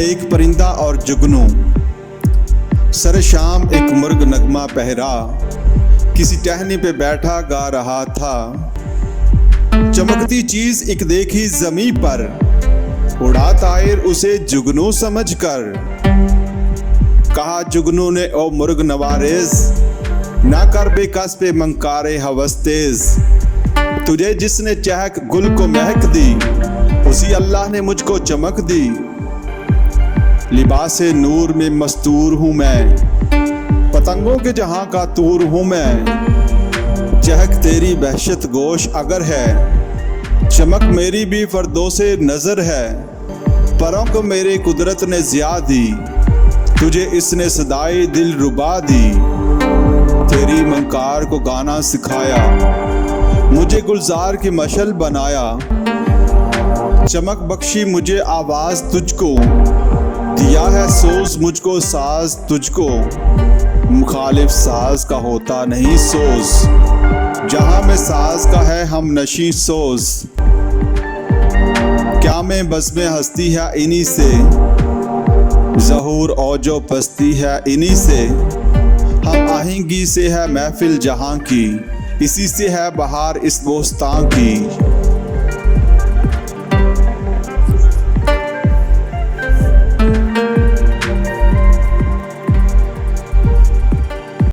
एक परिंदा और जुगनू। सर शाम एक मुर्ग नगमा पहरा, किसी टहनी पे बैठा गा रहा था। चमकती चीज एक देखी जमी पर, उड़ा तायर उसे जुगनू समझकर। कहा जुगनू ने ओ मुर्ग नवारेज, ना कर बेकस पे मंकारे हवस तेज। तुझे जिसने चहक गुल को महक दी, उसी अल्लाह ने मुझको चमक दी। लिबासे नूर में मस्तूर हूँ मैं, पतंगों के जहां का तूर हूँ मैं। चहक तेरी वहशत गोश अगर है, चमक मेरी भी फर्दों से नजर है। परों को मेरे कुदरत ने जिया दी, तुझे इसने सदाई दिल रुबा दी। तेरी मंकार को गाना सिखाया, मुझे गुलजार की मशल बनाया। चमक बख्शी मुझे आवाज तुझको, दिया है सोज मुझको साज तुझको। मुखालिफ साज का होता नहीं सोज, जहां में साज का है हम नशी सोज। क्या में बस में हस्ती है इन्हीं से, ज़हूर और जो पस्ती है इन्हीं से। हम आहंगी से है महफिल जहां की, इसी से है बहार इस बोस्तां की।